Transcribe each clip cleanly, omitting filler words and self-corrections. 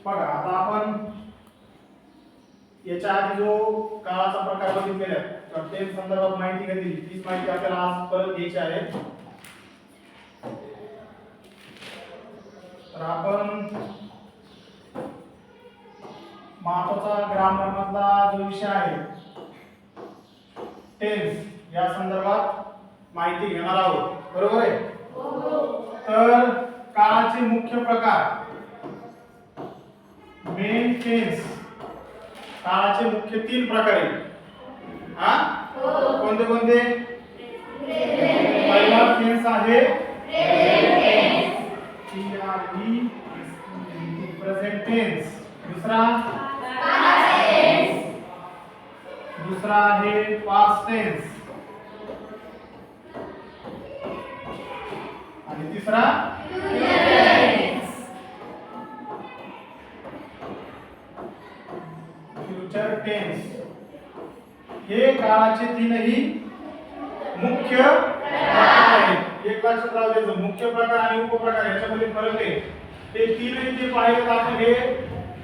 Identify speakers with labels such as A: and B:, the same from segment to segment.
A: बघा आता आपण याच्या आधी जो काळाचा प्रकार बघितलेला आहे तर ते संदर्भात माहिती घेतली तीच माहिती आपल्याला आज परत घ्यायची आहे. तर आपण महत्वाचा ग्रामर मधला जो विषय आहे टेन्स या संदर्भात माहिती घेणार आहोत. बरोबर आहे. तर काळाचे मुख्य प्रकार मेन टेन्स काळाचे मुख्य 3 प्रकार आहेत. हा कोणते कोणते? पहिला टेन्स आहे प्रेझेंट टेन्स. दुसरा आहे पास्ट टेन्स आणि तिसरा फ्युचर टेन्स. हे काळाचे 3ही मुख्य प्रकार आहेत. एक लक्षात राहू द्यायचं मुख्य प्रकार आणि उपप्रकार याच्यामध्ये फरक आहे. ते 3ही जे पाहिलेत आपण हे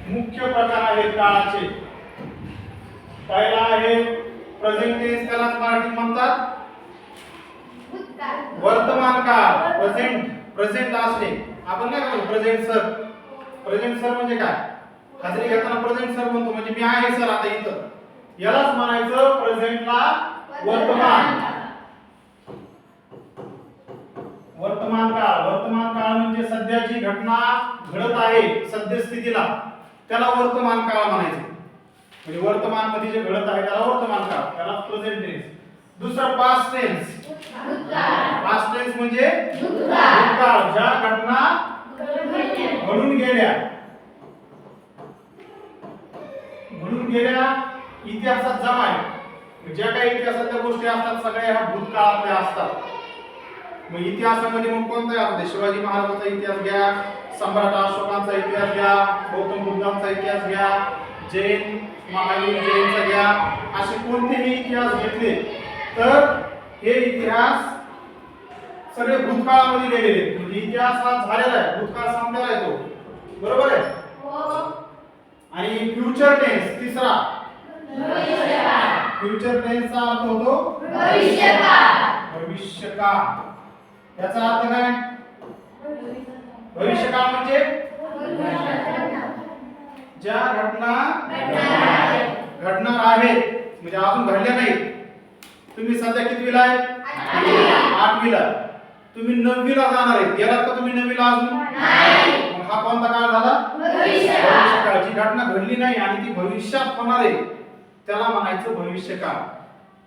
A: मुख्य प्रकार आहेत काळाचे. पहिला आहे प्रेझेंट टेन्स त्याला मराठीत म्हणतात वर्तमान काळ. प्रेझेंट असणे आपण काय म्हणतो प्रेझेंट सर म्हणजे काय? हजेरी घेताना प्रेझेंट सर म्हणतो म्हणजे मी आहे सर आता इथं. यालाच म्हणायचं प्रेझेंटला वर्तमान काळ. वर्तमान काळ म्हणजे सध्याची घटना घडत आहे सद्यस्थितीला त्याला वर्तमान काळ म्हणायचं. म्हणजे वर्तमान मध्ये जे घडत आहे त्याला वर्तमान काळ त्याला प्रेझेंट टेन्स. दुसरा पास्ट टेन्स. पास्ट टेन्स म्हणजे भूतकाळ ज्या घटना घडून गेल्या इतिहासात जमा आहे. ज्या काही इतिहासातल्या गोष्टी असतात सगळ्या ह्या भूतकाळातल्या असतात. मग इतिहासामध्ये मग कोणता असते? शिवाजी महाराजांचा इतिहास घ्या, सम्राट अशोकांचा इतिहास घ्या, गौतम बुद्धांचा इतिहास घ्या, जैन महावीर जैनचा घ्या. असे कोणतेही इतिहास घेतले तर हे इतिहास सगळे भूतकाळामध्ये गेलेले आहेत. म्हणजे इतिहास हा झालेला आहे भूतकाळ संपलेला आहे तो. बरोबर आहे. आणि फ्युचर टेन्स तिसरा फ्युचर टेन्सचा अर्थ होतो भविष्यकाळ. याचा अर्थ काय? भविष्यकाळ म्हणजे ज्या घटना घडणार आहेत म्हणजे अजून घडल्या नाहीत. तुम्ही सध्या कितवीला आहे? 8वीला. तुम्ही 9वीला जाणार आहे. गेलात का तुम्ही 9वीला अजून? नाही. मग हा कोणता काळ झाला? भविष्यकाळ. जी घटना घडली नाही आणि ती भविष्यात होणार आहे त्याला म्हणायचं भविष्यकाळ.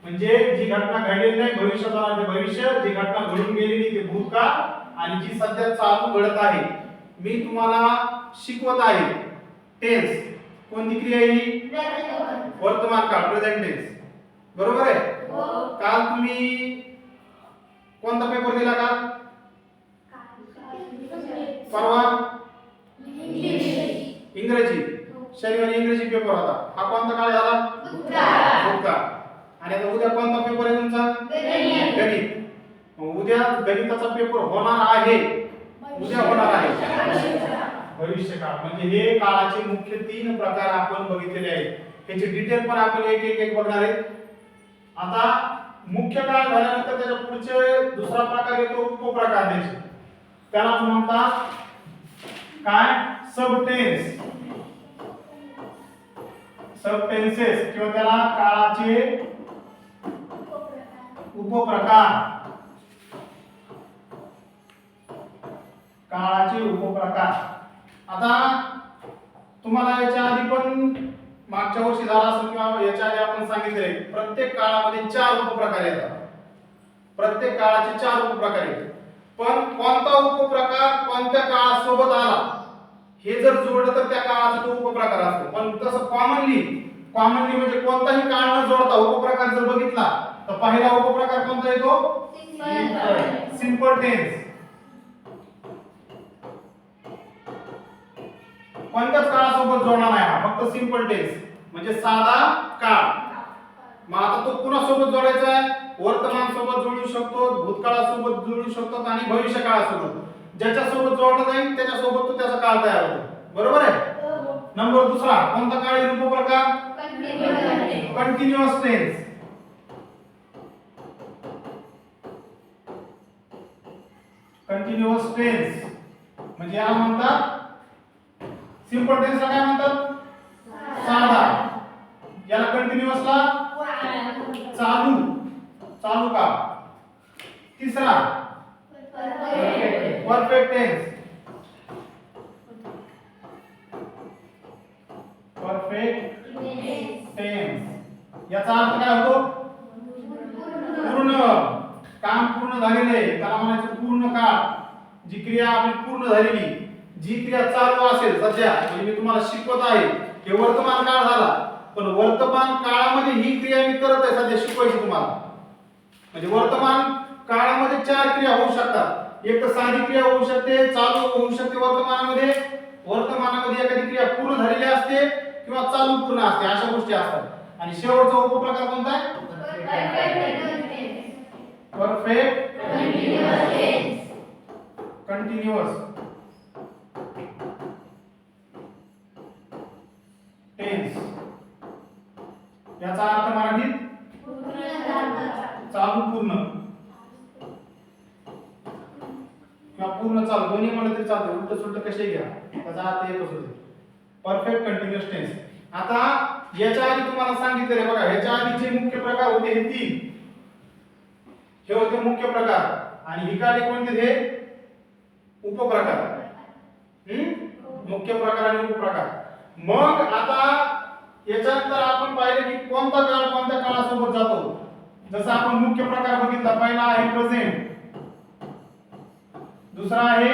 A: म्हणजे जी घटना घडलेली नाही भविष्यात होणार ते भविष्य, जी घटना घडून गेलेली ते भूतकाळ आणि जी सध्या चालू घडत आहे. मी तुम्हाला शिकवत आहे टेन्स. कोणती क्रिया ही? वर्तमान काळ प्रेझेंट टेन्स. बरोबर आहे. काल तुम्ही कोणता पेपर दिला काल? परवा इंग्रजी. शनिवारी इंग्रजी पेपर होता. हा कोणता काळ झाला? भूतकाळ. आणि आता उद्या कोणता पेपर आहे तुमचा? गणित. मग उद्या गणिताचा पेपर होणार आहे. उद्या होणार आहे भविष्यकाळ. म्हणजे हे काळाचे मुख्य 3 प्रकार आपण बघितलेले आहेत. त्याची डिटेल पण आपण एक बघणार आहे. आता मुख्य काळ झाल्यानंतर त्याच्या पुढचे दुसरा प्रकार येतो उपप्रकार त्याचे. त्याला म्हणतात काय? सब टेन्सेस किंवा त्याला काळाचे उपप्रकार. आता तुम्हाला याच्या आधी पण मागच्या वर्षी झाला असेल किंवा याच्या आधी आपण सांगितले प्रत्येक काळामध्ये 4 उपप्रकार येतात. प्रत्येक काळाचे 4 उपप्रकार येतात. पण कोणता उपप्रकार कोणत्या काळासोबत आला हे जर जोडलं तर त्या काळाचा तो उपप्रकार असतो. पण तसं कॉमनली म्हणजे कोणताही काळ न जोडता उपप्रकार जर बघितला तर पहिला उपप्रकार कोणता येतो? Simple tense. कोणत्याच काळासोबत जोडणार नाही हा, फक्त सिंपल टेन्स म्हणजे साधा काळ. मग आता तो कुणासोबत जोडायचा आहे? वर्तमान सोबत जोडू शकतो, भूतकाळासोबत जोडू शकतो आणि भविष्यकाळासोबत. ज्याच्या सोबत जोडला जाईल त्याच्या सोबत तो त्याचा काळ तयार होतो. बरोबर आहे. नंबर दुसरा कोणता काळ आहे उपप्रकार? Continuous tense. कंटिन्युअस टेन्स म्हणजे याला म्हणतात सिंपल टेन्सला काय म्हणतात? साधा. याला कंटिन्युअसला चालू चालू का. तिसरा परफेक्ट टेन्स. परफेक्ट टेन्स याचा अर्थ काय होतो? पूर्ण काम पूर्ण झालेले आहे त्याला म्हणायचं पूर्ण काळ. जी क्रिया आपली पूर्ण झालेली जी क्रिया चालू असेल सध्या म्हणजे मी तुम्हाला शिकवत आहे हे वर्तमान काळ झाला पण वर्तमान काळामध्ये ही क्रिया मी करत आहे सध्या शिकवायची तुम्हाला. म्हणजे वर्तमान काळामध्ये चार क्रिया होऊ शकतात. एक तर साधी क्रिया होऊ शकते, चालू होऊ शकते वर्तमानामध्ये, वर्तमानामध्ये एखादी क्रिया पूर्ण झालेली असते किंवा चालू पूर्ण असते अशा गोष्टी असतात. आणि शेवटचा उपप्रकार कोणता आहे? Perfect continuous tense. याचा अर्थ मराठीत चालू पूर्ण किंवा पूर्ण चालू दोन्ही म्हणलं तरी चालतं. उलट सुलट कसे घ्या त्याचा अर्थ एकच होतो. Perfect continuous tense. आता याच्या आधी तुम्हाला सांगितले बघा ह्याच्या आधीचे मुख्य प्रकार होते हे तीन. हे होते मुख्य प्रकार आणि हिकाले कोणते हे उपप्रकार. मुख्य प्रकार आणि उपप्रकार. मग आता याच्यानंतर आपण पाहिले की कोणता काळ कोणत्या काळासोबत जातो. जसं आपण मुख्य प्रकार बघितला पहिला आहे प्रेझेंट, दुसरा आहे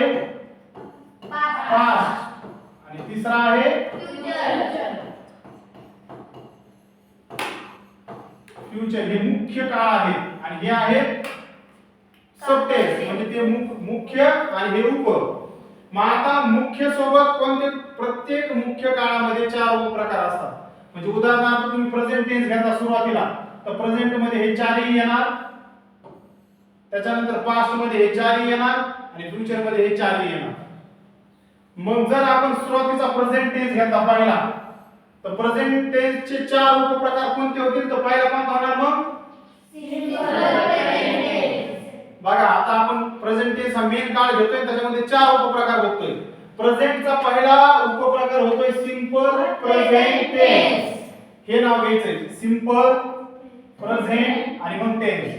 A: पास्ट आणि तिसरा आहे फ्युचर. हे मुख्य काळ आहे आणि हे आहेत सबटेन्स म्हणजे ते मुख्य आणि हे उप. मग आता मुख्य सोबत कोणते प्रत्येक मुख्य काळामध्ये चार उपप्रकार असतात. म्हणजे उदाहरणार्थ तुम्ही प्रेझेंट टेन्स घेता सुरुवातीला तर प्रेझेंट मध्ये हे चारही येणार, त्याच्यानंतर पास्ट मध्ये हे चारही येणार आणि फ्युचर मध्ये हे चारही येणार. मग जर आपण सुरुवातीचा प्रेझेंट टेन्स घेतला पहिला तर प्रेझेंट टेन्स चे चार उपप्रकार कोणते होतील तर पहिला कोणता होणार मग बघा. आता आपण प्रेझेंट टेन्स हा मेन काळ घेतोय त्याच्यामध्ये चार उपप्रकार बघतोय. प्रेझेंटचा पहिला उपप्रकार होतोय सिंपल प्रेझेंट टेन्स. हे नाव घ्यायचंय सिंपल प्रेझेंट आणि मग टेन्स.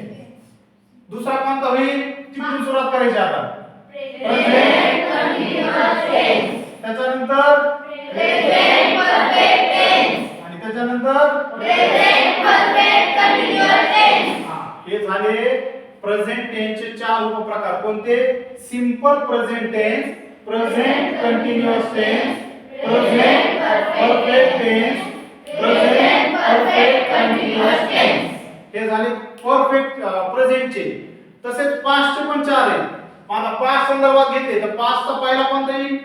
A: दुसरा कोणता होईल तिथून सुरुवात करायची आता प्रेझेंट कंटिन्युअस टेन्स, त्याच्यानंतर प्रेझेंट परफेक्ट टेन्स आणि त्याच्यानंतर प्रेझेंट परफेक्ट कंटिन्युअस टेन्स. हे झाले प्रेझेंट टेन्सचे चार उपप्रकार. कोणते? Simple present tense, present continuous tense, present perfect tense, present perfect continuous tense. हे झाले परफेक्ट प्रेझेंटचे. तसेच पास्टचे पण चार आहेत. आता पास्ट संदर्भात घेतले तर पास्टचा पहिला कोणता येईल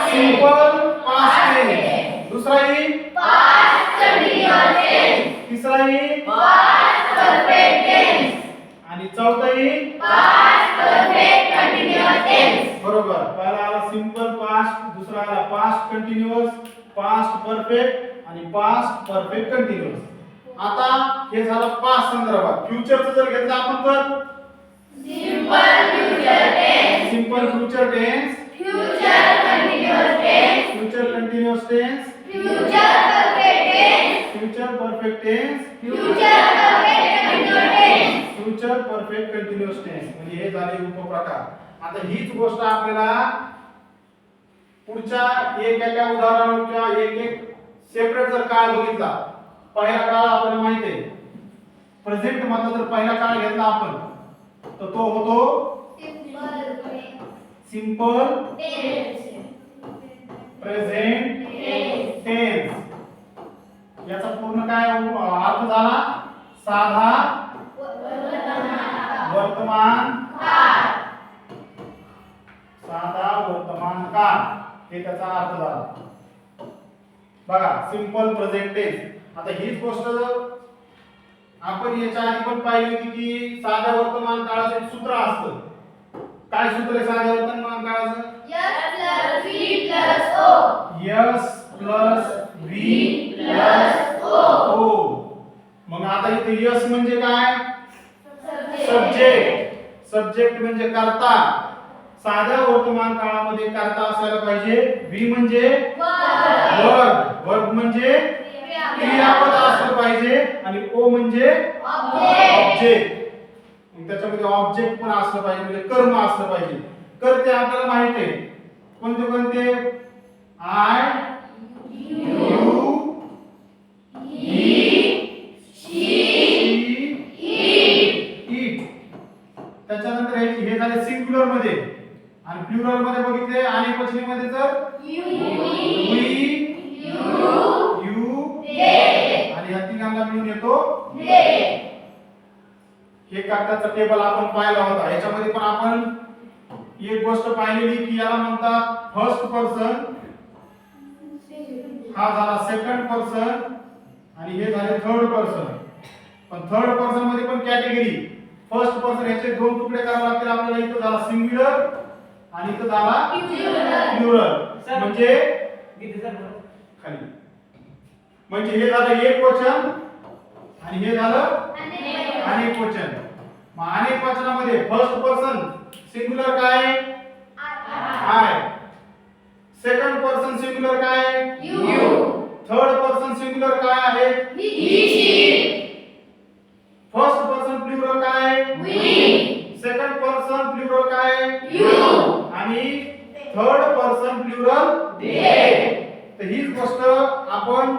A: सिंपल पास्ट टेन्स, दुसरा येईल पास्ट कंटिन्युअस टेन्स, तिसरा येईल पास्ट परफेक्ट टेन्स आणि चौथा येईल पास्ट परफेक्ट कंटिन्युअस टेन्स. बरोबर. पहिला आला सिंपल पास्ट, दुसरा आला पास्ट कंटिन्युअस, पास्ट परफेक्ट आणि पास्ट परफेक्ट कंटिन्युअस. आता हे झालं पास्ट संदर्भात. फ्युचरचं जर घेतलं आपण तर simple future tense, simple future tense, future continuous tense, future continuous tense, future perfect tense, future perfect tense, future perfect continuous tense, future perfect continuous tense. म्हणजे हे झाले उपप्रकार. आता हीच गोष्ट आपल्याला पुढच्या एक एका उदाहरणावर किंवा एक एक सेपरेट जर काळ बघितला. पहिला काळ आपल्याला माहिती आहे प्रेझेंट मधला जर पहिला काळ घेतला आपण तर तो होतो सिंपल प्रेझेंट टेन्स. याचा पूर्ण काय अर्थ झाला साधा वर्तमान काळ, साधा वर्तमान काळ हे त्याचा अर्थ झाला. बघा सिंपल प्रेझेंट टेन्स. आता हीच गोष्ट आपण याच्या आधी पण पाहिली होती की साध्या वर्तमान काळाचं एक सूत्र असतं. काय सूत्र आहे साध्या वर्तमान काळाचं? S plus V plus O. मग आता इथे S म्हणजे काय? सब्जेक्ट. सब्जेक्ट म्हणजे कर्ता. साध्या वर्तमान काळामध्ये कर्ता असायला पाहिजे. V म्हणजे वर्ब. वर्ब म्हणजे क्रियापद असलं पाहिजे आणि O म्हणजे ऑब्जेक्ट. त्याच्यामध्ये ऑब्जेक्ट पण असलं पाहिजे म्हणजे कर्म असलं पाहिजे. कर्ते आपल्याला माहित आहे कोणते कोणते? I, you, he, she, it. त्याच्यानंतर हे झाले सिंग्युलर मध्ये आणि प्लुरल मध्ये बघितले अनेक वचनीमध्ये तर we, you, they आणि या तिघांना मिळून येतो they. हे कर्त्याचा टेबल आपण पाहिला होता. याच्यामध्ये पण आपण एक गोष्ट पाहिलेली की याला म्हणतात फर्स्ट पर्सन, हा झाला सेकंड पर्सन आणि हे झाले थर्ड पर्सन. पण थर्ड पर्सन मध्ये पण कॅटेगरी. फर्स्ट पर्सन याचे दोन तुकडे करावे लागतील आपल्याला. इथं झाला सिंग्युलर आणि इथं झाला प्लुरल. म्हणजे खाली म्हणजे हे झालं एक वचन आणि हे झालं अनेक वचन. मग अनेक वचनामध्ये फर्स्ट पर्सन सिंग्युलर काय? आय. सेकंड पर्सन सिंग्युलर काय? यू. थर्ड पर्सन सिंग्युलर काय आहे? ही. फर्स्ट पर्सन प्लुरल काय? वी. सेकंड पर्सन प्लुरल काय? यू. आणि थर्ड पर्सन प्लुरल दे. तर हीच गोष्ट आपण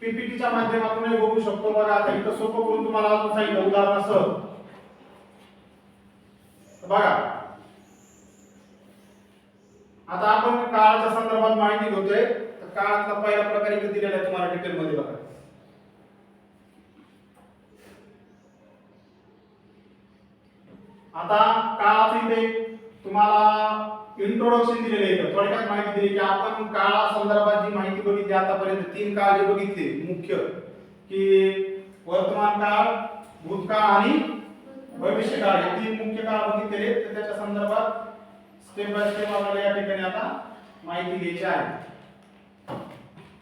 A: पीपीटीच्या माध्यमातून बघू शकतो. बघा आता इथं सोपं करून तुम्हाला अजून सांगितलं उदाहरणासह. बघा आता आपण काळाच्या संदर्भात माहिती घेतोय. तर काळातला पहिला प्रकार इथे दिलेला आहे तुम्हाला डिटेल मध्ये. बघा आता काळाचं इथे तुम्हाला इंट्रोडक्शन दिलेलं आहे. थोडक्यात माहिती दिली की आपण काळा संदर्भात जी माहिती बघितली आतापर्यंत तीन काळ जे बघितले मुख्य की वर्तमान काळ, भूतकाळ आणि भविष्य काळ. हे तीन मुख्य काळ बघितलेले. तर त्याच्या संदर्भात स्टेप बाय स्टेप आपल्याला या ठिकाणी आता माहिती घ्यायची आहे.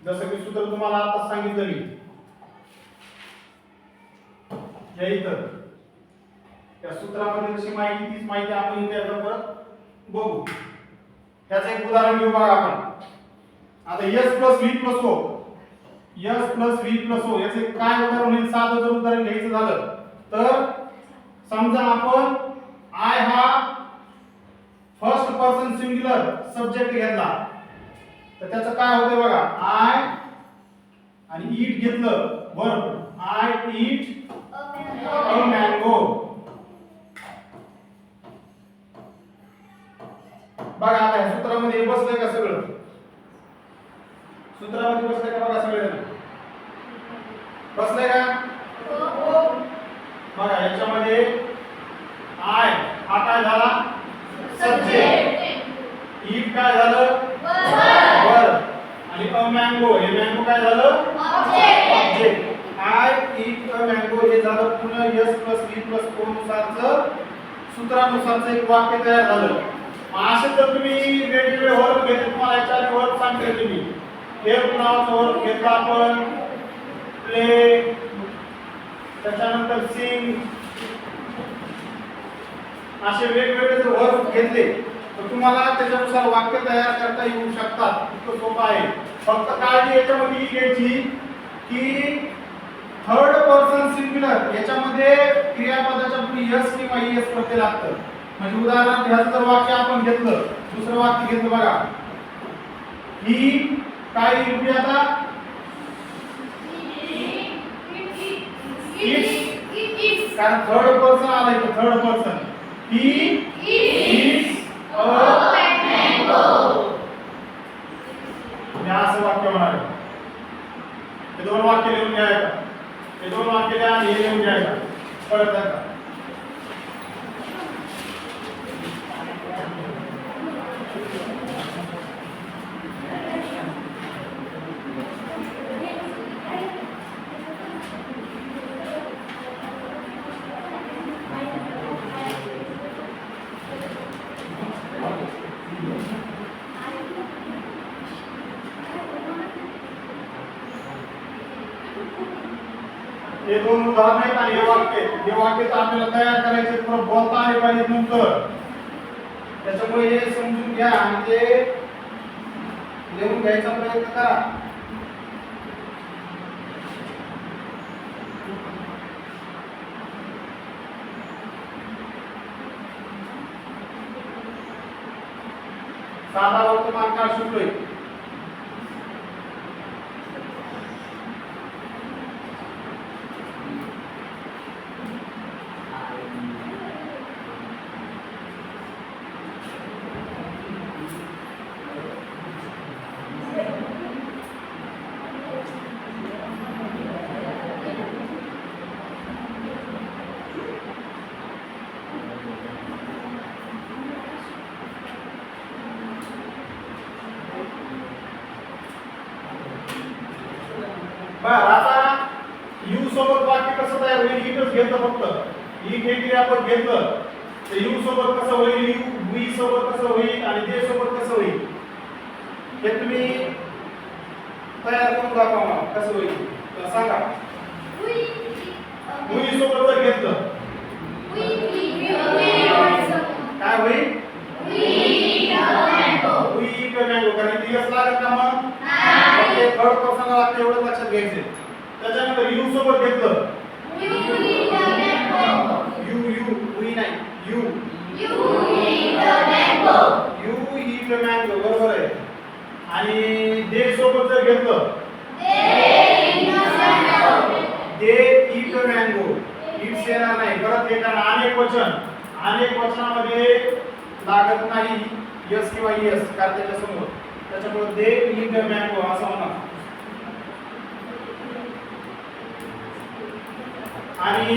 A: जसं की सूत्र तुम्हाला आता सांगितलं मी या इथं त्या सूत्रामध्ये जशी माहिती तीच माहिती आपण इथे परत बघू. त्याचं एक उदाहरण घेऊ बघा आपण. आता s + v + o, s + v + o याचे काय उदाहरण होईल? साधं जर उदाहरण घ्यायचं झालं तर समजा आपण I हा फर्स्ट पर्सन सिंग्युलर सब्जेक्ट घेतला तर त्याचं काय होतं बघा. I आणि eat घेतलं verb. I eat a mango. बघा आता या सूत्रामध्ये बसलंय का सगळं? सूत्रामध्ये बसलंय का बघा सगळं? बसलंय का? बघा याच्यामध्ये आय हा काय झाला? सब्जेक्ट. ईट काय झालं? वर्ब. आणि अ मँगो हे मँगो काय झालं? Object. I eat a mango हे झालं पुन्हा s + v + o नुसारचं सूत्रानुसारचं एक वाक्य तयार झालं. असे जर तुम्ही वेगवेगळे वर्ब घेतले तुम्हाला याच्या आधी वर्ब सांगितले तुम्ही. हेल्प नावाचा वर्ब घेतला आपण. प्ले, त्याच्यानंतर सिंग, असे वेगवेगळे जर वर्ब घेतले तर तुम्हाला त्याच्यानुसार वाक्य तयार करता येऊ शकतात. इतकं सोपं आहे. फक्त काळजी याच्यामध्ये ही घ्यायची की थर्ड पर्सन सिंग्युलर याच्यामध्ये क्रियापदाच्या पुढे s किंवा es प्रत्यय लागतं. म्हणजे उदाहरणार्थ ह्याचं जर वाक्य आपण घेतलं, दुसरं वाक्य घेतलं बघा. ही काय येईल आता? कारण थर्ड पर्सन आला इथे. Third person he it's a mango. हे असं वाक्य होणार आहे. हे दोन वाक्य लिहून घ्यायचं. हे दोन वाक्य द्या आणि हे लिहून घ्यायचं. परत एकदा हे दोन उदाहरण आहेत आणि हे वाक्य तर आपल्याला तयार करायचे, पण बोलता आले पाहिजे नंतर. त्याच्यामुळे हे समजून घ्या आणि ते लिहून घ्यायचा प्रयत्न करा. साधा वर्तमान काळ शिकलोय. बरं, आता यू सोबत वाक्य कसं तयार होईल? इथच घेतलं फक्त ई हे क्रियापद घेतलं तर यू सोबत कसं होईल, यू वी सोबत कसं होईल आणि दे सोबत कसं होईल हे तुम्ही तयार करून दाखवा मला कसं होईल. तर सांगा. वी सोबत जर घेतलं काय होईल? We mango. कारण इथे यस लागत ना मग ते थर्ड पर्सन लागते, एवढं लक्षात घ्यायचे. त्याच्यानंतर यू सोबत घेतलं यू वी नाही यू इट मँगो बरोबर आहे. आणि दे सोबत जर घेतलं दे इट मँगो, इट्स येणार नाही. परत हे कारण अनेक वचनामध्ये लागत नाही यस किंवा यस कारण त्याच्यासमोर, त्याच्यामुळे दे इट मँगो असं होणार. आणि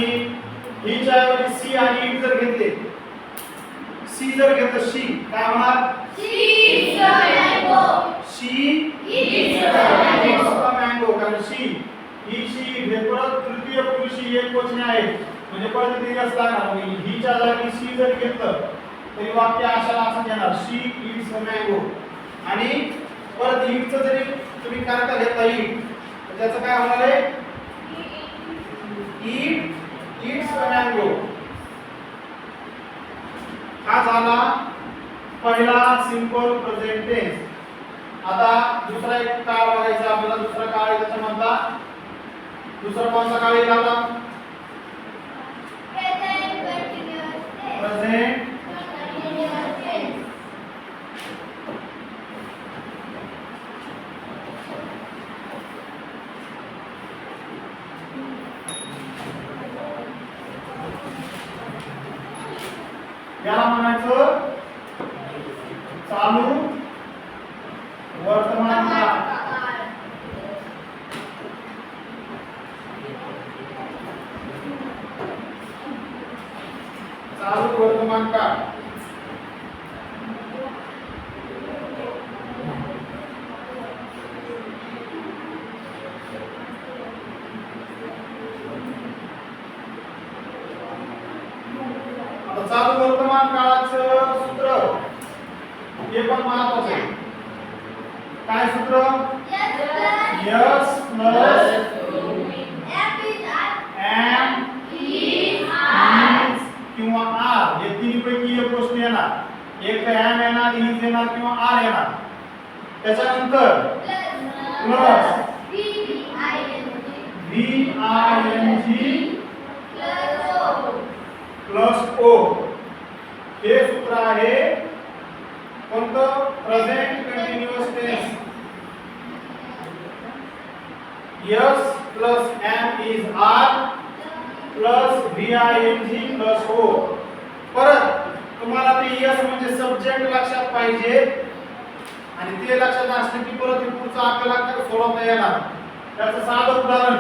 A: हीच्या ऐवजी सी आणि इट जर घेतले, सी जर घेतलं शी काय होणार? शी इट्स अ मँगो. कारण शी ही शी हे परत तृतीय पुरुषी एक वचने आहेत म्हणजे परत ते यस लागणार. हीच्या जागी शी जर घेतलं तरी वाक्य अशाला असं घेणार शी इट्स अ मँगो. आणि परत इटचं जरी तुम्ही कारका घेतला इट तर त्याचं काय होणार आहे? It it's a mango. हा झाला पहिला सिंपल प्रेझेंट टेन्स. आता दुसरा एक काळ बघायचा आपल्याला. दुसरा काळ आहे त्याच्यामधला दुसरा कोणता काळ आहे? आता प्रेझेंट याला म्हणायचं चालू वर्तमान काळ. चालू वर्तमान काळ. चालू वर्तमान काळाचं सूत्र हे पण महत्वाचं आहे. काय सूत्र? यस प्लस एम किंवा आर हे तिन्हीपैकी एक गोष्ट येणार. एक तर एम येणार, इज येणार किंवा आर येणार. त्याच्यानंतर प्लस प्लस ओ हे सूत्र आहे कोणतं? Present continuous tense. S plus am is are plus VING plus O. परत तुम्हाला ते यस म्हणजे सब्जेक्ट लक्षात पाहिजे आणि ते लक्षात असलं की परत हे पुढचं आपल्याला सोडवता येणार. त्याचं साधं उदाहरण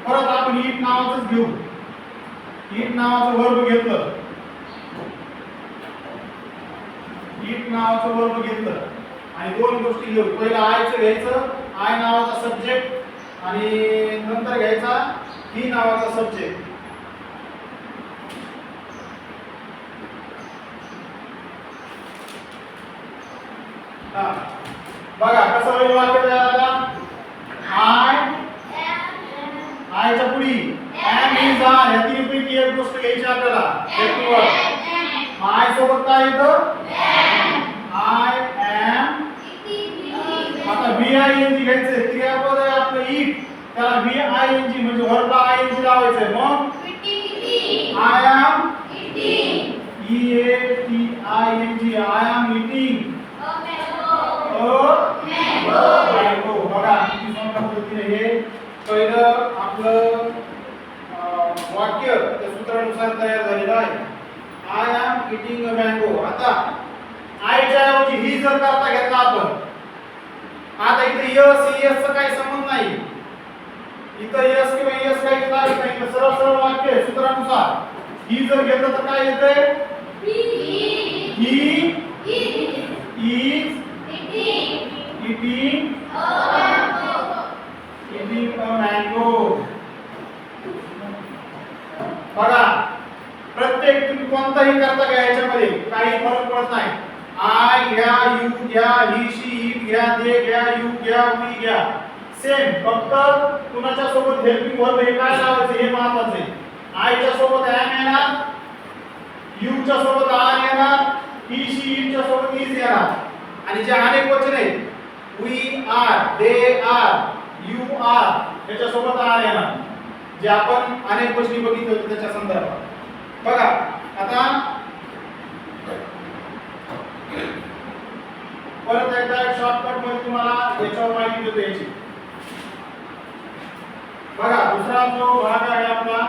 A: परत आपण इट नावाचंच घेऊ. इट नावाचं वर्ब घेतलं, इट नावाचं वर्ब घेतलं आणि दोन गोष्टी घेऊ. पहिला आयचं घ्यायचं, आय नावाचा सब्जेक्ट आणि नंतर घ्यायचा ही नावाचा सब्जेक्ट. बघा कसं होईल वाक्य तयार. आय आयच्या पुढी am is are या तिन्हीपैकी एक गोष्ट घ्यायची आपल्याला हेतूवर आय सोबत काय येतं आय एम आता व्ही आय एन जी घ्यायचंय क्रियापद आहे आपलं ईट त्याला व्ही आय एन जी म्हणजे व्हर्बला आय एन जी लावायचंय मग I am E A T I N G I am eating mango बघा किती सोप्या पद्धतीने हे पहिलं आपलं वाक्य त्या सूत्रानुसार तयार झालेलं आहे I am eating a mango आता आयच्या ऐवजी ही जर करता घेतला आपण आता इथे यस चा काही संबंध नाही इथं यस किंवा यस काही नाही इथं सरळ सरळ वाक्य आहे सूत्रानुसार ही जर घेतलं तर काय येतंय he is eating a mango बघा प्रत्येक तुम्ही कोणताही करता का याच्यामध्ये काही फरक पडत नाही आय घ्या यू घ्या ही शी इट घ्या दे घ्या यू घ्या वी घ्या सेम फक्त कुणाच्या सोबत हेल्पिंग वर्ब हे काय लावायचं हे महत्त्वाचं आहे आयच्या सोबत एम येणार यू च्या सोबत आर येणार ही शी इट च्या सोबत इज येणार आणि जे अनेक वचन आहेत we are they are you are याच्या सोबत आर येणार जे आपण अनेक गोष्टी बघितले होते त्याच्या संदर्भात बघा आता परत एकदा शॉर्टकट मध्ये तुम्हाला याच्यावर माहिती देतो याची बघा दुसरा जो भाग आहे आपला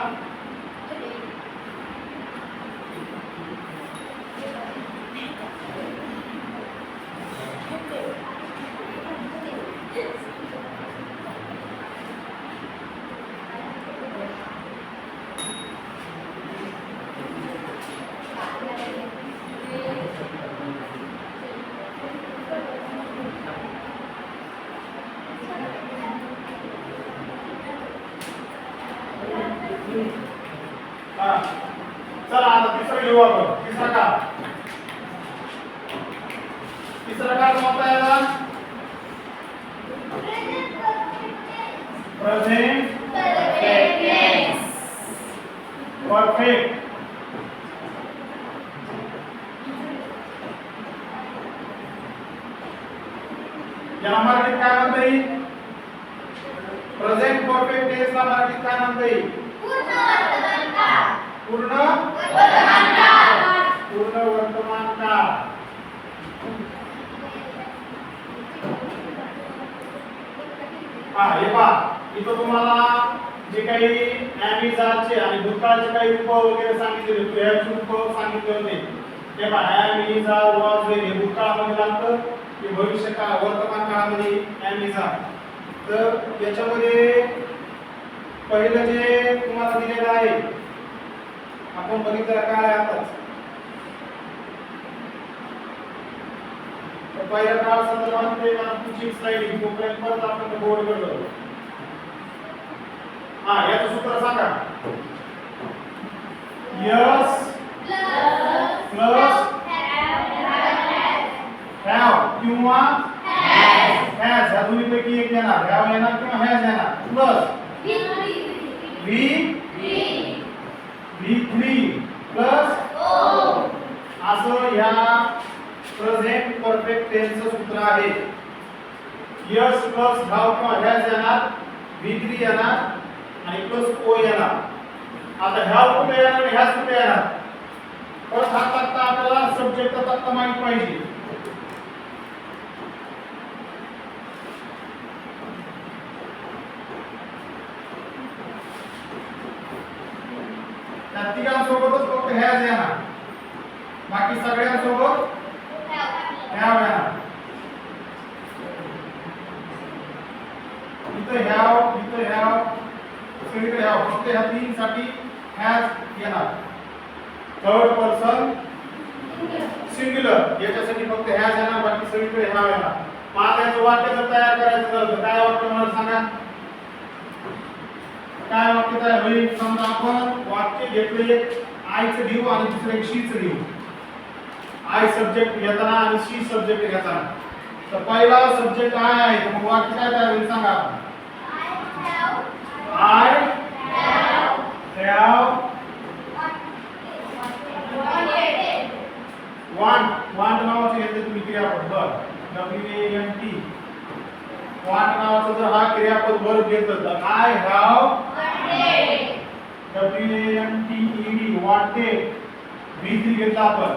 A: चला आता तिसरा घेऊ आपण तिसरा काळ कोणता याला प्रेझेंट परफेक्ट याला मराठीत काय म्हणता येईल प्रेझेंट परफेक्ट टेन्सला मराठीत काय म्हणता येईल पूर्ण वर्तमान काळ हे पहा इथं तुम्हाला जे काही ॲमिजारचे आणि भूतकाळाचे काही रूप वगैरे सांगितले होते ह्याचे रूप सांगितले होते ते पहा ॲमिजार वॉज वेल हे भूतकाळामध्ये लागतं की भविष्य काळ वर्तमान काळामध्ये ॲमिजार तर याच्यामध्ये पहिलं जे तुम्हाला दिलेलं आहे आपण बघितलं काय आहे आताच पहिल्या काळ संदर्भात ते मला पुढची स्लाइड ही तोपर्यंत परत आपण बोर्ड करतो याचं सूत्र सांगा यस प्लस हॅव किंवा हॅज या दोन्ही पैकी एक येणार हॅव येणार किंवा हॅज येणार प्लस V3 प्लस असं या प्रेझेंट परफेक्ट टेन्सचं सूत्र आहे यस प्लस हॅव किंवा हॅज येणार V3 येणार आणि प्लस ओ येणार आता हॅव कुठे येणार आणि हॅज कुठे येणार परत हा तक्ता आपल्याला सब्जेक्टचा तक्ता माहित पाहिजे तिघांसोबतच फक्त हॅज येणार बाकी सगळ्यांसोबत हॅव येणार इथे हॅव सगळीकडे हॅव फक्त ह्या तीन साठी हॅज येणार थर्ड पर्सन सिंग्युलर याच्यासाठी फक्त हॅज येणार बाकी सगळीकडे हॅव येणार मग याचं वाक्य जर तयार करायचं झालं तर काय वाक्य मला सांगा काय वाक्य तयार होईल समजा आपण वाक्य घेतले आयचं घेऊ आणि दुसरं एक शीचं घेऊ आय सब्जेक्ट घेताना आणि शी सब्जेक्ट घेताना तर पहिला सब्जेक्ट आय आहे तर मग वाक्य काय तयार होईल सांगा आय have want नावाचं घेतलं तुम्ही क्रियापद बर WANT want नावाचं जर हा क्रियापद वर्ब घेतलं तर I have WANTED wanted V3 घेतला आपण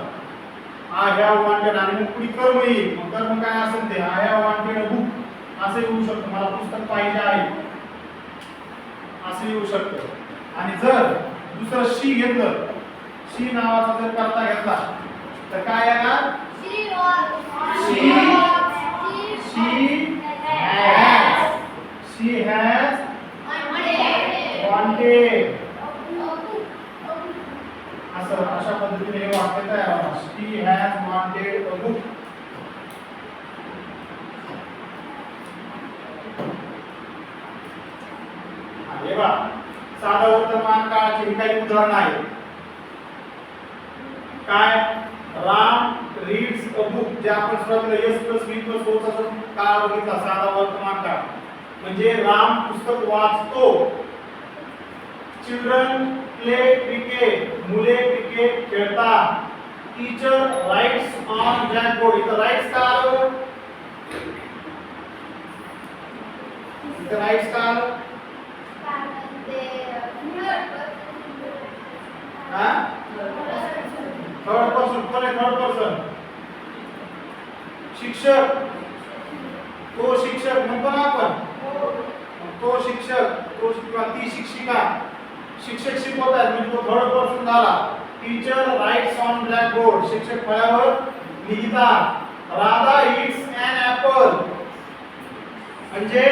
A: I have wanted आणि मग पुढे कर्म येईल मग कर्म काय असेल ते I have wanted a book असे येऊ शकतं मला पुस्तक पाहिजे आहे असे येऊ शकतं आणि जर दुसरं she घेतलं she नावाचा जर कर्ता घेतला तर काय येणार she has wanted असं अशा पद्धतीने हे वाक्य तयार होणार she has wanted a book हे बघा साधा वर्तमान काळाचे ही काही उदाहरण आहेत काय राम रीड्स अ बुक जे आपण सुरुवातीला s + v + o चा काळ बघितला साधा वर्तमान काळ म्हणजे राम पुस्तक वाचतो चिल्ड्रन प्ले क्रिकेट मुले क्रिकेट खेळतात टीचर राइट्स ऑन ब्लॅकबोर्ड इथं राइट्स का आलं इथं राइट्स का आलं हा थर्ड पर्सन कोण आहे थर्ड पर्सन शिक्षक तो शिक्षक म्हणतो ना आपण तो शिक्षक तो किंवा ती शिक्षिका शिक्षक शिकवतात म्हणजे तो थर्ड पर्सन झाला टीचर राइट्स ऑन ब्लॅकबोर्ड शिक्षक फळ्यावर लिहितात राधा ईट्स ॲन ॲपल म्हणजे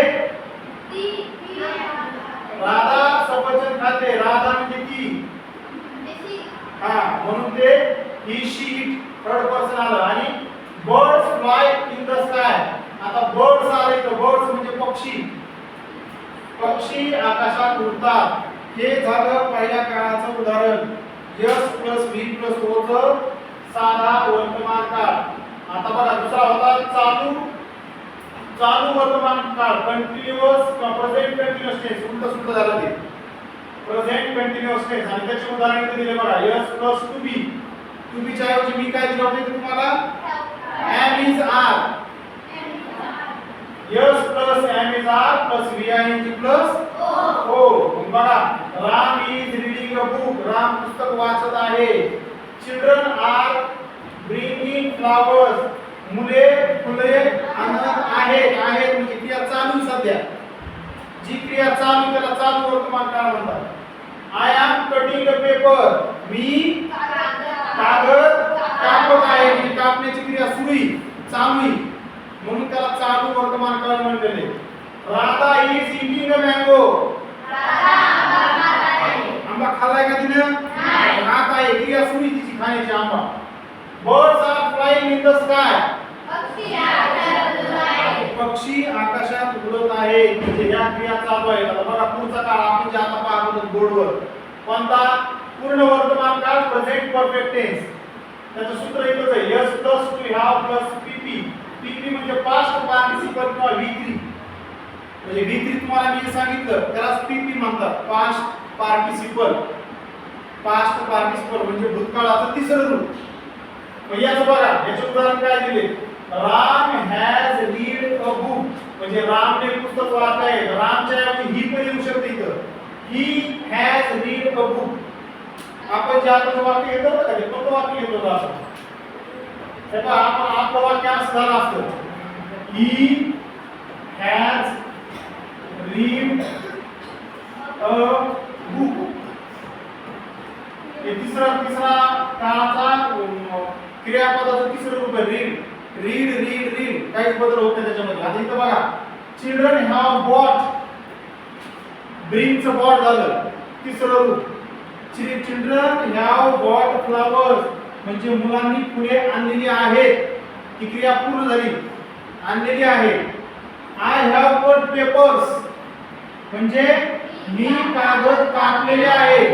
A: राधा सफरचंद खाते राधा म्हणजे ती हा म्हणून ते ही शी थर्ड पर्सन आलं आणि birds fly in the sky आता बर्ड्स आले तर बर्ड्स म्हणजे पक्षी पक्षी आकाशात उडतात हे झालं पहिल्या काळाचं उदाहरण s + v + o चं साधा वर्तमान काळ आता बघा दुसरा होता चालू वर्तमान काळ कंटिन्युअस प्रेझेंट कंटिन्युअस टेन्स उलट सुद्धा झालं ते प्रेझेंट कंटिन्युअस टेन्स आणि त्याचे उदाहरण इथे दिले बघा s + to be to be च्या ऐवजी मी काय दिलं होतं तुम्हाला am is are s + am is are + ving + o बघा Ram is reading a book Ram पुस्तक वाचत आहे चिल्ड्रन आर ब्रिंगिंग फ्लावर्स मुले फुले आणत आहेत म्हणजे क्रिया चालू सध्या जी क्रिया चालू त्याला चालू वर्तमान काळ म्हणतात I am cutting a paper मी कागद कापत आहे म्हणजे कापण्याची क्रिया सुरू आहे चालू आहे म्हणून त्याला चालू वर्तमान काळ म्हणलेले Radha is eating a mango आंबा खाल्लाय का तिने नाही खात आहे क्रिया सुरू आहे तिची खाण्याची आंबा birds are flying in the sky पक्षी आकाशात उडत आहेत म्हणजे या क्रिया चालू आहेत आता बघा पुढचा काळ आपण जे आता पाहत होतो बोर्डवर कोणता पूर्ण वर्तमान काळ प्रेझेंट परफेक्ट टेन्स त्याचं सूत्र एकच आहे s + to have + pp pp म्हणजे पास्ट पार्टिसिपल किंवा v3 म्हणजे v3 तुम्हाला मी सांगितलं त्याला pp म्हणतात पास्ट पार्टिसिपल म्हणजे भूतकाळाचं तिसरं रूप म्हणजे याचं बघा याचे उदाहरण काय दिले Ram has read a book म्हणजे रामने पुस्तक वाचलं आहे रामच्या ऐवजी ही पण येऊ शकते इथं he has read a book आपण जे आता वाक्य घेतो ना ते कोणतं वाक्य घेतो आपण तेव्हा आपण आपलं वाक्य असं झालं असतं he has read a book हे तिसरा काळाचा क्रियापदाचं तिसरं रूप आहे रीड काहीच बदल होत नाही त्याच्यामध्ये आता इथं बघा चिल्ड्रन हॅव बॉट ब्रिंगचं बॉट झालं तिसरं रूप चिल्ड्रन हॅव बॉट फ्लावर्स म्हणजे मुलांनी फुले आणलेली आहेत ही क्रिया पूर्ण झाली आणलेली आहे आय हॅव कट पेपर्स म्हणजे मी कागद कापलेले आहे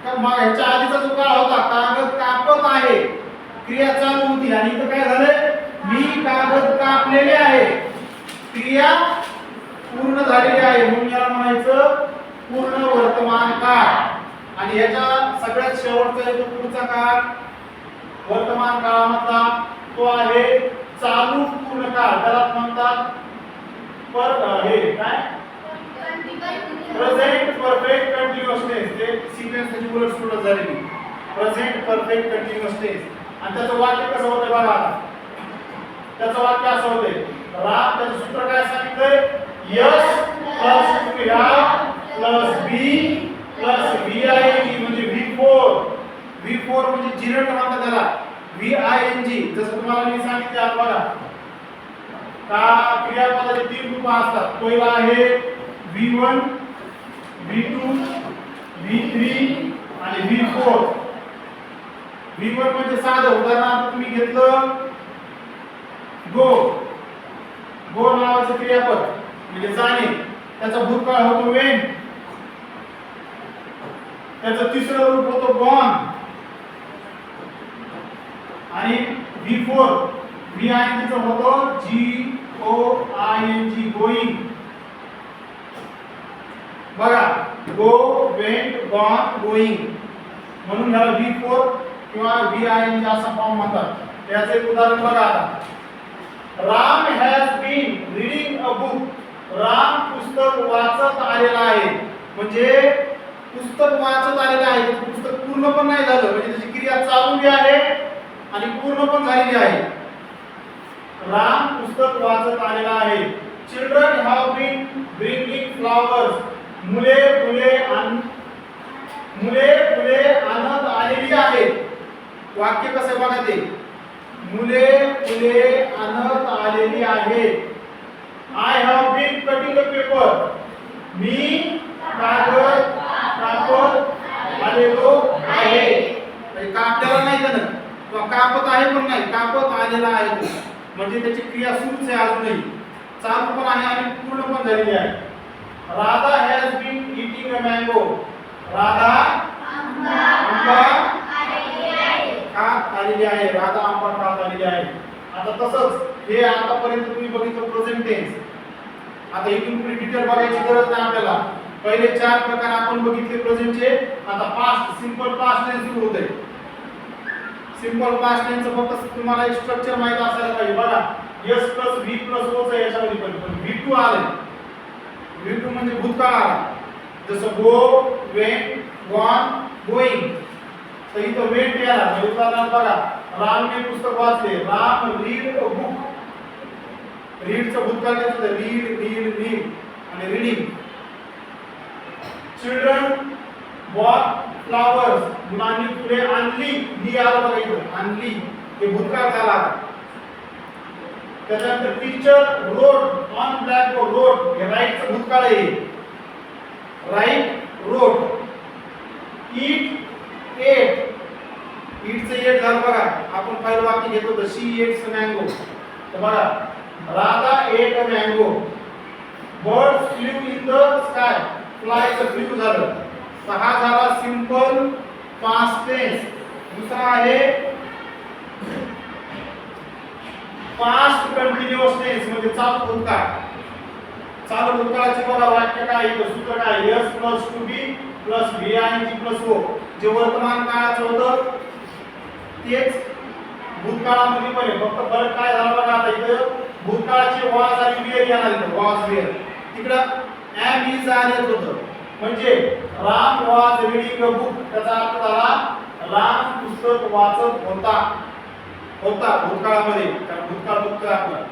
A: मग ह्याच्या आधीचा जो काळ होता कागद कापत आहे क्रिया चालू होती आणि इथं काय झालंय मी कागद कापलेले आहे क्रिया पूर्ण झालेली आहे म्हणून याला म्हणायचं पूर्ण वर्तमान काळ आणि याच्या सगळ्यात शेवटचा जो पुढचा काळ वर्तमान काळामधला तो आहे चालू पूर्ण काळ, त्याला म्हणतात हे काय प्रेझेंट परफेक्ट कंटिन्युअस टेन्स. ते सिक्वेन्स त्याची उलट सुलट झालेली प्रेझेंट परफेक्ट कंटिन्युअस टेन्स. आणि त्याचं वाक्य कसं होतं बघा आता. त्याचं वाक्य असं होते राम, त्याचं सूत्र काय सांगितलंय S plus to have plus be plus VING म्हणजे V4 म्हणजे जिरंट म्हणतात त्याला VING. जसं तुम्हाला मी सांगितले आता बघा का क्रियापदाचे 3 रूप असतात. पहिला आहे V1 V2 V3 आणि V4. V1 म्हणजे साधं उदाहरणार्थ तुम्ही घेतलं गो नावाचं क्रियापद म्हणजे जाणे, त्याचा भूतकाळ होतो वेन, त्याचं तिसरं रूप होतो गॉन. आणि V4 VING चं होतो GOING गोइंग. बघा गो वेंट गॉन गोइंग म्हणून ह्याला V4 किंवा VING असा फॉर्म म्हणतात. त्याचे एक उदाहरण बघा आता. Ram has been reading a book. Ram पुस्तक वाचत आलेला आहे. म्हणजे पुस्तक वाचत आलेलं आहे, पुस्तक पूर्ण पण नाही झालं, म्हणजे त्याची क्रिया चालू बी आहे आणि पूर्ण पण झालेली आहे. राम पुस्तक वाचत आलेला आहे. Children have been bringing flowers. मुले फुले आणत आलेली आहेत. वाक्य कसं आहे बघा ते. मुले फुले आणत आलेली आहेत. I have been cutting a paper. मी कागद कापत आलेलो आहे. कापलेला नाही का ना, कापत आहे पण नाही, कापत आलेला आहे. म्हणजे त्याची क्रिया सुरूच आहे, अजूनही चालू पण आहे आणि पूर्ण पण झालेली आहे. Radha has been eating a mango. Radha आंबा खात आलेली आहे. राधा आंबा खात आलेली आहे. आता तसंच हे आतापर्यंत तुम्ही बघितलं प्रेझेंट टेन्स. आता इथून पुढे डिटेल बघायची गरज नाही आपल्याला. पहिले 4 प्रकार आपण बघितले प्रेझेंटचे. आता पास्ट सिंपल पास्ट टेन्स सुरू होते. सिंपल पास्ट टेन्सचं फक्त तुम्हाला एक स्ट्रक्चर माहित असायला पाहिजे. बघा S + V + O चं याच्यामध्ये पण V2 आले. V2 म्हणजे भूतकाळ आला. जसं गो वेंट गॉन गोइंग. तर इथं वेंट याला म्हणजे उदाहरणार्थ बघा रामने पुस्तक वाचले. Ram read a book. रीडचं भूतकाळ त्याचं रीड आणि रीडिंग. Children bought flowers. मुलांनी फुले आणली. ली आलं बघा इथं आणली, हे भूतकाळ झाला. त्याच्यानंतर टीचर रोट ऑन ब्लॅकबोर्ड. रोट हे राईटचं भूतकाळ आहे. Write wrote. ईट एट. ईटचं एट झालं बघा. आपण पहिलं वाक्य घेतो होतं शी एट्स मँगो. तर बघा Radha ate a mango. Birds flew in the sky. फ्लायचं फ्ल्यू झालं. तर हा झाला सिंपल पास्ट टेन्स. दुसरा आहे पास्ट कंटिन्युअस टेन्स म्हणजे चालू भूतकाळ. चालू भूतकाळाचे बघा वाक्य काय आहे, सूत्र काय आहे. S + to be + VING + O. जे वर्तमान काळाचं होतं तेच भूतकाळामध्ये पण आहे. फक्त फरक काय झाला बघा. आता इथं भूतकाळाचे was आणि were येणार इथं was were. तिकडं am is आले होतं. म्हणजे Ram was reading a book. त्याचा अर्थ झाला राम पुस्तक वाचत होता भूतकाळामध्ये. कारण भूतकाळ बघतोय आपण.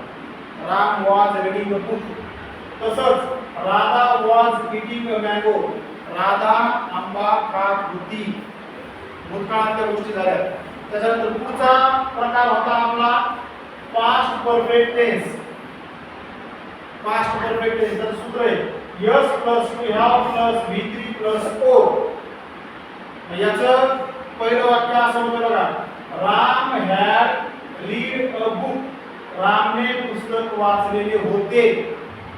A: Ram was reading a book. तसंच Radha was eating a mango. Radha आंबा खात होती. भूतकाळातल्या गोष्टी झाल्या. त्याच्यानंतर पुढचा प्रकार होता आपला past perfect tense. Past perfect tense त्याचं सूत्र आहे S + to have + V3 + O. याचं पहिलं वाक्य असं होतं बघा. Ram had read a book. रामने पुस्तक वाचलेले होते.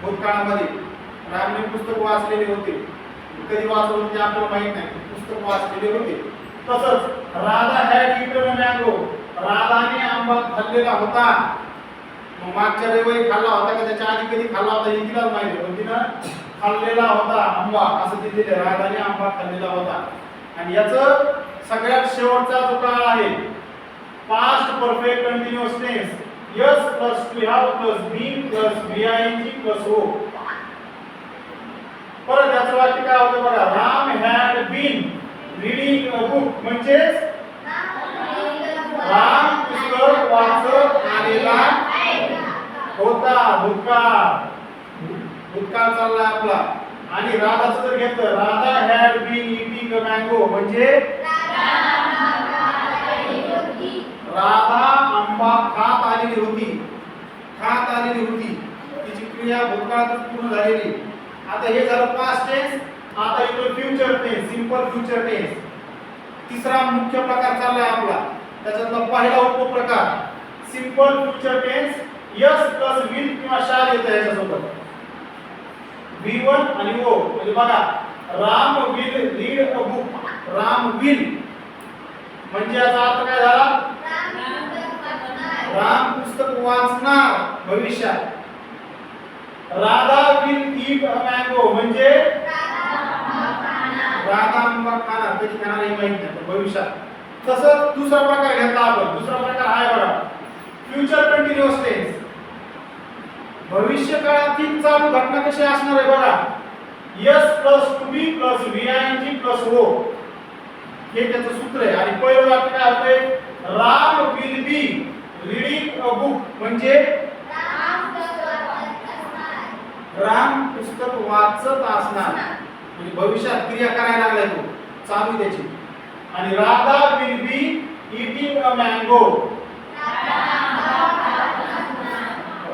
A: भूतकाळामध्ये रामने पुस्तक वाचलेले होते. कधी वाचलं होते आपल्याला माहित नाही. पुस्तक वाचलेले होते. तसंच Radha had eaten a mango. राधाने आंबा खाल्लेला होता. मग मागच्या रविवारी खाल्ला होता का त्याच्या आधी कधी खाल्ला होता हे तिलाच माहिती. पण तिनं खाल्लेला होता आंबा असं दिलेलं आहे. राधाने आंबा खाल्लेला होता. आणि याचं सगळ्यात शेवटचा जो काळ आहे past perfect continuous tense S plus to have plus been plus B I N G plus O. परत याचं वाक्य काय होतं बघा, Ram had been reading a book म्हणजे राम पुस्तक वाचत आलेला होता. भूतकाळ चाललाय आपला. आणि राधाचं जर घेतलं, Radha had been eating a mango म्हणजे राधा आंबा खात आलेली होती. तिची क्रिया भूतकाळातच पूर्ण झालेली. आता हे झालं पास्ट टेन्स. आता येतो future tense, simple future tense. तिसरा मुख्य प्रकार चाललाय आपला. त्याच्यातला पहिला उपप्रकार simple future tense S plus will किंवा शाल येतं याच्यासोबत. V1 आणि O म्हणजे बघा, Ram will read a book. Ram will म्हणजे याचा अर्थ काय झाला, राम पुस्तक वाचणार भविष्यात. Radha will eat a mango म्हणजे राधा आंबा खाणार. कधी खाणार हे माहित नाही पण भविष्यात. तसंच दुसरा प्रकार घेतला आपण. दुसरा प्रकार आहे बघा फ्युचर कंटिन्यूअस टेन्स. भविष्य काळातील चालू घटना कशी असणार आहे बघा, yes plus to be plus व्हीआयएनजी plus O हे त्याचं सूत्र आहे. आणि पहिलं वाक्य काय होतंय, Ram will be reading a book म्हणजे राम पुस्तक वाचत असणार. म्हणजे भविष्यात क्रिया करायला लागलाय तो, चालू त्याची. आणि Radha will be eating a mango,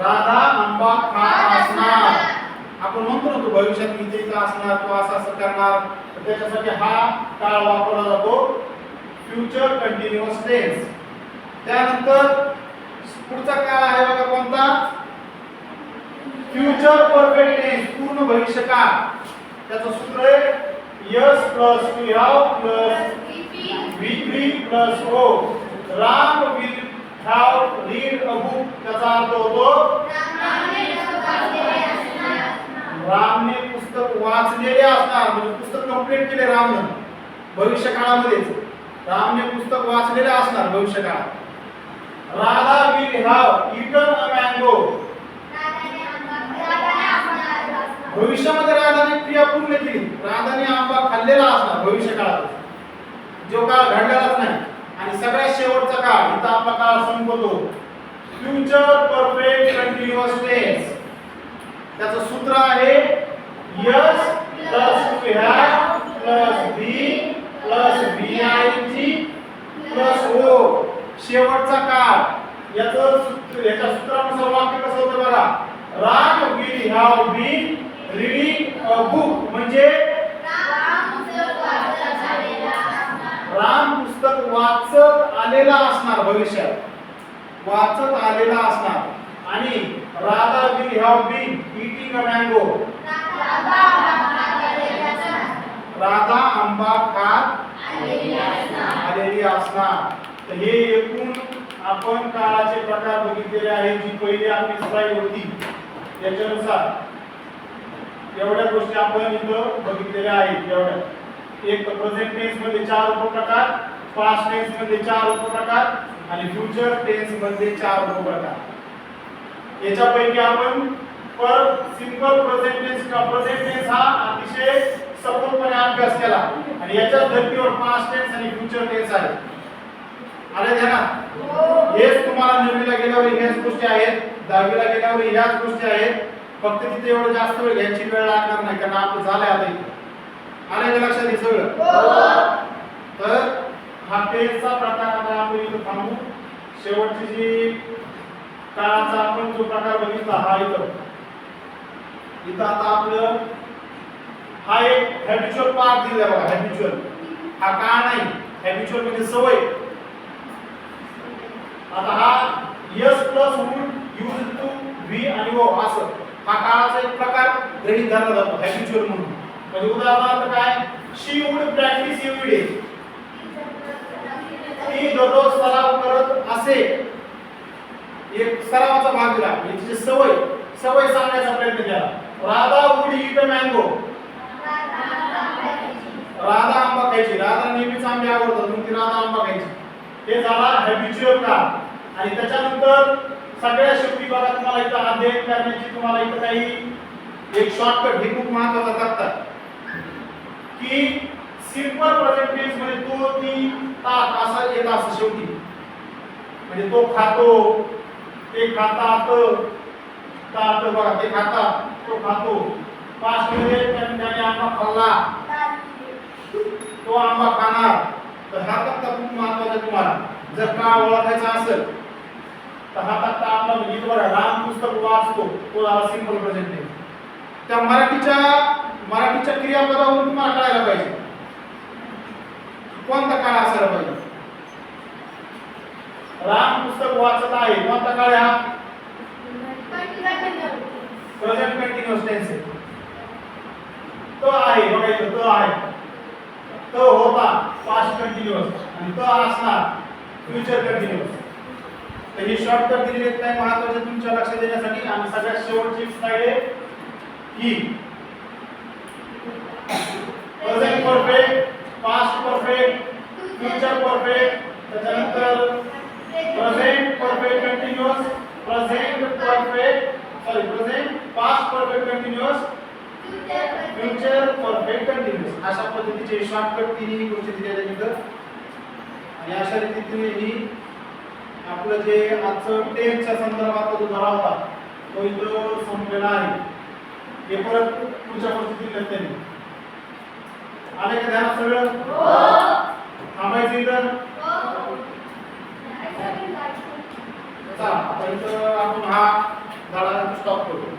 A: Radha आंबा खात असणार. आपण म्हणतो ना तो भविष्यात इथे असणार, तो असं करणार. त्याच्यासाठी हा काळ वापरला जातो फ्युचर कंटिन्यूअस टेन्स. त्यानंतर पुढचा काळ आहे बघा कोणता, फ्युचर परफेक्ट टेन्स, पूर्ण भविष्य काळ. त्याचं सूत्र आहे S plus to have plus V3 plus O. Ram will have read a book. त्याचा अर्थ होतो रामने पुस्तक वाचलेले असणार. म्हणजे पुस्तक कंप्लीट केले रामने भविष्य काळामध्येच. रामने पुस्तक वाचलेले असणार भविष्य काळात. Radha will have eaten a mango. भविष्यामध्ये राधाने क्रिया पूर्ण केली. राधाने आंबा खाल्लेला असणार भविष्य काळात, जो काळ घडलेलाच नाही. आणि सगळ्यात शेवटचा काळ इथं आपला काळ संपतो फ्युचर परफेक्ट कंटिन्यूअस टेन्स. त्याचं सूत्र आहे S plus to have plus be plus B I N G plus O. शेवटचा काळ याचं याच्या सूत्रानुसार वाक्य कसं होतं बघा, Ram will have been reading a book म्हणजे राम पुस्तक वाचत आलेला असणार भविष्यात, वाचत आलेला असणार. आणि Radha will have been eating a mango, Radha आंबा खात आलेली असणार. तर हे एकूण आपण काळाचे प्रकार बघितलेले आहेत. जी पहिली आपली स्लाइड होती त्याच्यानुसार एवढ्या गोष्टी आपण इथं बघितलेल्या आहेत. एवढ्या एक प्रेझेंट टेन्स मध्ये 4 उपप्रकार, पास्ट टेन्स मध्ये 4 उपप्रकार आणि फ्युचर टेन्स मध्ये 4 उपप्रकार. याच्यापैकी आपण पर सिंपल प्रेझेंट टेन्स हा अतिशय सखोलपणे अभ्यास केला. आणि याच्या धर्तीवर पास्ट टेन्स आणि फ्युचर टेन्स आहे. आले ध्यानात? हेच तुम्हाला 9वीला गेल्यावर ह्याच गोष्टी आहेत, 10वीला गेल्यावर ह्याच गोष्टी आहेत. फक्त तिथे एवढं जास्त वेळ घ्यायची वेळ लागणार नाही, कारण आपलं झालंय आता इथे. आले का लक्षात हे सगळं? तर हा टेन्सचा प्रकार आता आपण इथं थांबू. शेवटची जी काळाचा आपण जो प्रकार बघितला हा इथं आता आपलं हा एक हॅबिच्युअल पार्ट दिला बघा. हॅबिच्युअल हा काळ नाही, हॅबिच्युअल म्हणजे सवय. आता हा S plus would use to be आणि ओ असं हा काळाचा एक प्रकार गृहीत धरला जातो हॅबिच्युअल म्हणून. म्हणजे उदाहरणार्थ काय, शी वुड प्रॅक्टिस एव्हरी डे. ती दररोज सराव करत असे. एक सरावाचा भाग दिला, म्हणजे सवय सांगण्याचा प्रयत्न केला. Radha would eat a mango. Radha आंबा खायची. राधा नेहमीच आंबे आवडतात म्हणून ती राधा आंबा खायची. हे झाला हॅबिच्युअल का. आणि त्याच्यानंतर सगळ्या शेवटी बघा तुम्हाला इथं अध्ययन करण्याची तुम्हाला इथं काही एक शॉर्टकट हे खूप महत्त्वाचं करतात की सिंपल प्रेझेंट टेन्स मध्ये तो ती तात असा येत असं शेवटी म्हणजे तो खातो ते खातात तात बघा ते खातात तो खातो. पास्ट मध्ये त्याने आंबा खाल्ला तो आंबा खाणार. तर हा तक्ता खूप महत्त्वाचा तुम्हाला जर का ओळखायचा असेल तर हा तक्ता आपला म्हणजे बघा राम पुस्तक वाचतो तो झाला सिंपल प्रेझेंट टेन्स. त्या मराठीच्या क्रियापदावरून तुम्हाला कळायला पाहिजे कोणता काळ असायला पाहिजे. राम पुस्तक वाचत आहे कोणता काळ हा प्रेझेंट कंटिन्यूअस टेन्स आहे. तो आहे बघा इथं तो आहे तो होता पास्ट कंटिन्यूअस आणि तो असणार फ्युचर कंटिन्यूअस. तर ही शॉर्टकट दिलेली आहेत काही महत्त्वाचे तुमच्या लक्षात देण्यासाठी. आणि सगळ्यात शेवटची स्लाइड आहे की present perfect past perfect future perfect त्याच्यानंतर present perfect continuous present past perfect continuous future perfect continuous अशा पद्धतीचे शॉर्टकट तिन्ही गोष्टी दिलेल्या आहेत. आणि अशा रीतीने ही आपलं जे आजचं टेन्सच्या संदर्भात जो धडा होता तो इथं संपलेला आहे. हे परत पुढच्या परिस्थितीत लक्षात येईल. आले का ध्यानात सगळं? थांबायचं इथं. चला आता इथं आपण हा धडा स्टॉप करू.